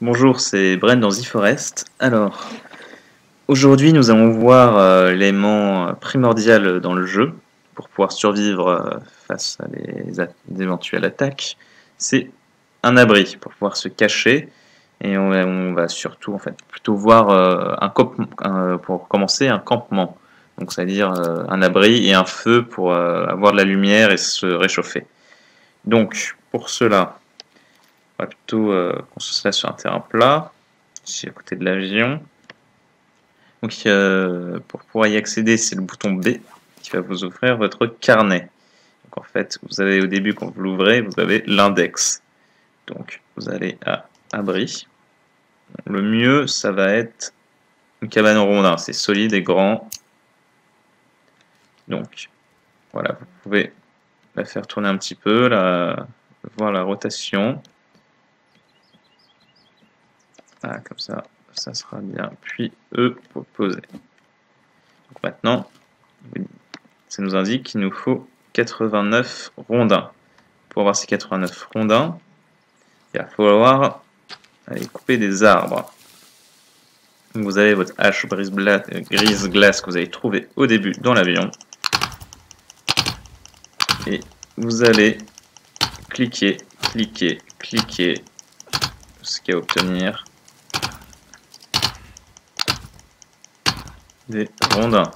Bonjour, c'est Bren dans The Forest. Alors, aujourd'hui, nous allons voir l'élément primordial dans le jeu pour pouvoir survivre face à des éventuelles attaques. C'est un abri pour pouvoir se cacher. Et on va surtout, en fait, plutôt voir pour commencer un campement. Donc, c'est-à-dire un abri et un feu pour avoir de la lumière et se réchauffer. Donc, pour cela, on va plutôt construire ça sur un terrain plat, ici à côté de l'avion. Donc pour pouvoir y accéder, c'est le bouton B qui va vous ouvrir votre carnet. Donc en fait, vous avez au début, quand vous l'ouvrez, vous avez l'index. Donc vous allez à abri. Le mieux, ça va être une cabane en rondin, c'est solide et grand. Donc voilà, vous pouvez la faire tourner un petit peu, voir la rotation. Ah, comme ça sera bien. Puis E pour poser. Donc maintenant, ça nous indique qu'il nous faut 89 rondins. Pour avoir ces 89 rondins, il va falloir aller couper des arbres. Donc vous avez votre hache grise-glace que vous avez trouvé au début dans l'avion. Et vous allez cliquer, cliquer, cliquer jusqu'à obtenir des rondins.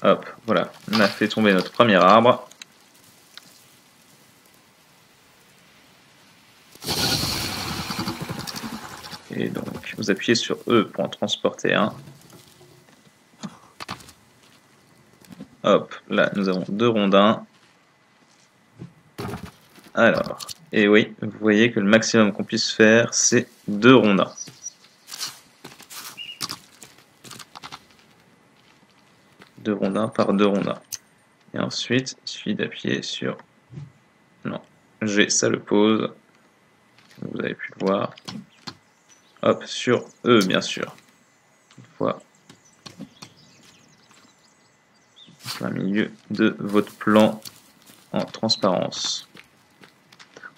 Hop, voilà, on a fait tomber notre premier arbre. Et donc, vous appuyez sur E pour en transporter un. Hop, là, nous avons 2 rondins. Alors, et oui, vous voyez que le maximum qu'on puisse faire, c'est 2 rondins. Deux rondins par 2 rondins. Et ensuite, il suffit d'appuyer sur... Non, G, ça le pose. Vous avez pu le voir. Hop, sur E, bien sûr. Une fois en plein milieu de votre plan en transparence.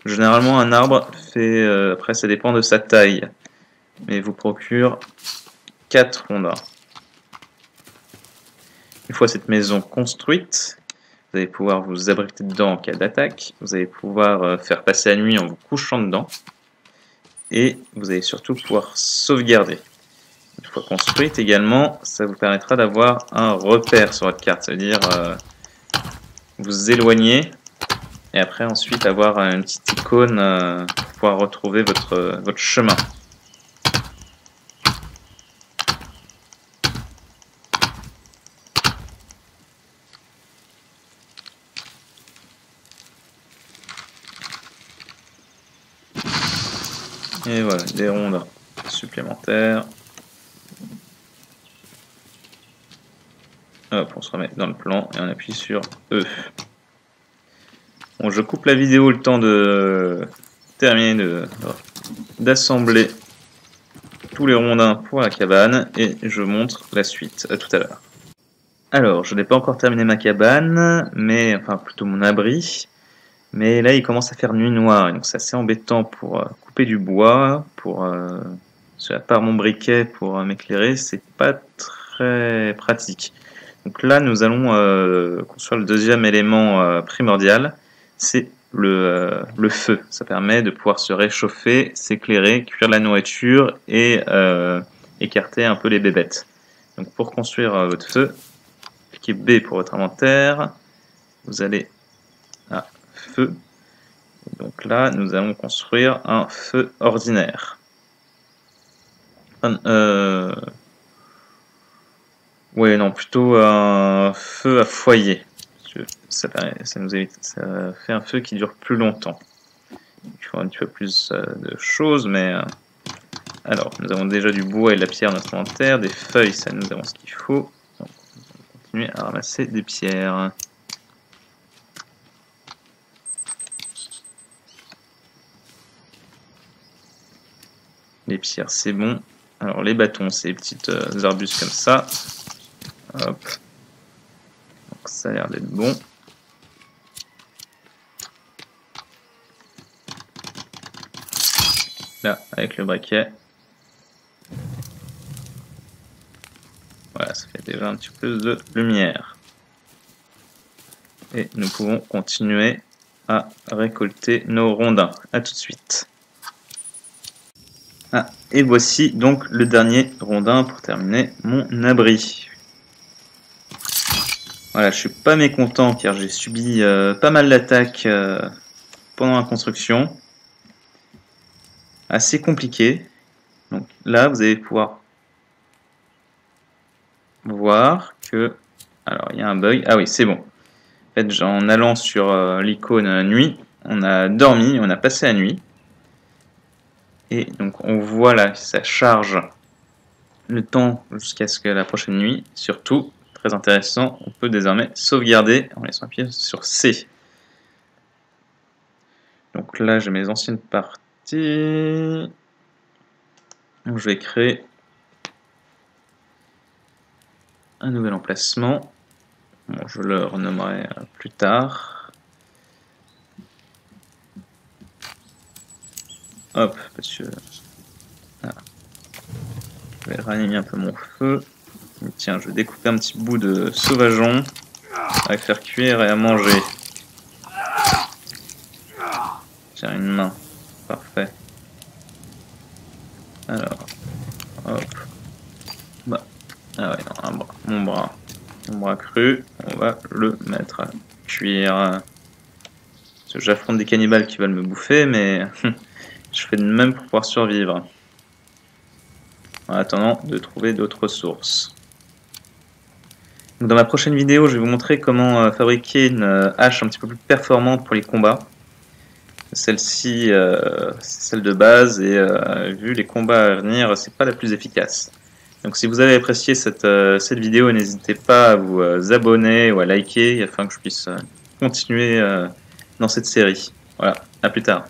Généralement, un arbre fait... après, ça dépend de sa taille. Mais vous procure 4 rondins. Une fois cette maison construite, vous allez pouvoir vous abriter dedans en cas d'attaque. Vous allez pouvoir faire passer la nuit en vous couchant dedans. Et vous allez surtout pouvoir sauvegarder. Une fois construite également, ça vous permettra d'avoir un repère sur votre carte. C'est-à-dire vous éloigner et après ensuite avoir une petite icône pour pouvoir retrouver votre chemin. Et voilà, des rondins supplémentaires. Hop, on se remet dans le plan et on appuie sur E. Bon, je coupe la vidéo le temps de terminer d'assembler tous les rondins pour la cabane et je montre la suite. À tout à l'heure. Alors, je n'ai pas encore terminé ma cabane, mais enfin plutôt mon abri. Mais là, il commence à faire nuit noire, et donc c'est assez embêtant pour couper du bois, à part mon briquet pour m'éclairer, c'est pas très pratique. Donc là, nous allons construire le deuxième élément primordial, c'est le feu. Ça permet de pouvoir se réchauffer, s'éclairer, cuire la nourriture et écarter un peu les bébêtes. Donc pour construire votre feu, cliquez B pour votre inventaire, vous allez à feu. Et donc là, nous allons construire un feu ordinaire. Oui, non, plutôt un feu à foyer. Ça fait un feu qui dure plus longtemps. Il faut un petit peu plus de choses, mais... alors, nous avons déjà du bois et de la pierre dans notre inventaire, des feuilles, ça nous avons ce qu'il faut. Donc, on va continuer à ramasser des pierres. Les pierres, c'est bon. Alors, les bâtons, c'est des petites arbustes comme ça. Hop. Donc, ça a l'air d'être bon. là, avec le briquet. Voilà, ça fait déjà un petit peu de lumière. Et nous pouvons continuer à récolter nos rondins. A tout de suite. Ah, et voici donc le dernier rondin pour terminer mon abri. Voilà, je suis pas mécontent car j'ai subi pas mal d'attaques pendant la construction. Assez compliqué. Donc là, vous allez pouvoir voir que... Alors, il y a un bug. Ah oui, c'est bon. En fait, en allant sur l'icône nuit, on a dormi, on a passé la nuit. Et donc, on voit là que ça charge le temps jusqu'à ce que la prochaine nuit. Surtout, très intéressant, on peut désormais sauvegarder en laissant appuyer sur C. Donc là, j'ai mes anciennes parties. Donc, je vais créer un nouvel emplacement. Bon, je le renommerai plus tard. Hop, parce que... Voilà. Je vais ranimer un peu mon feu. Et tiens, je vais découper un petit bout de sauvageon à faire cuire et à manger. Tiens, une main. Parfait. Alors, hop. Bah. Ah ouais, non, un bras. Mon bras cru. On va le mettre à cuire. J'affronte des cannibales qui veulent me bouffer, mais je fais de même pour pouvoir survivre. En attendant de trouver d'autres ressources. Donc dans ma prochaine vidéo, je vais vous montrer comment fabriquer une hache un petit peu plus performante pour les combats. Celle-ci, c'est celle de base, et vu les combats à venir, c'est pas la plus efficace. Donc si vous avez apprécié cette vidéo, n'hésitez pas à vous abonner ou à liker afin que je puisse continuer dans cette série. Voilà, à plus tard.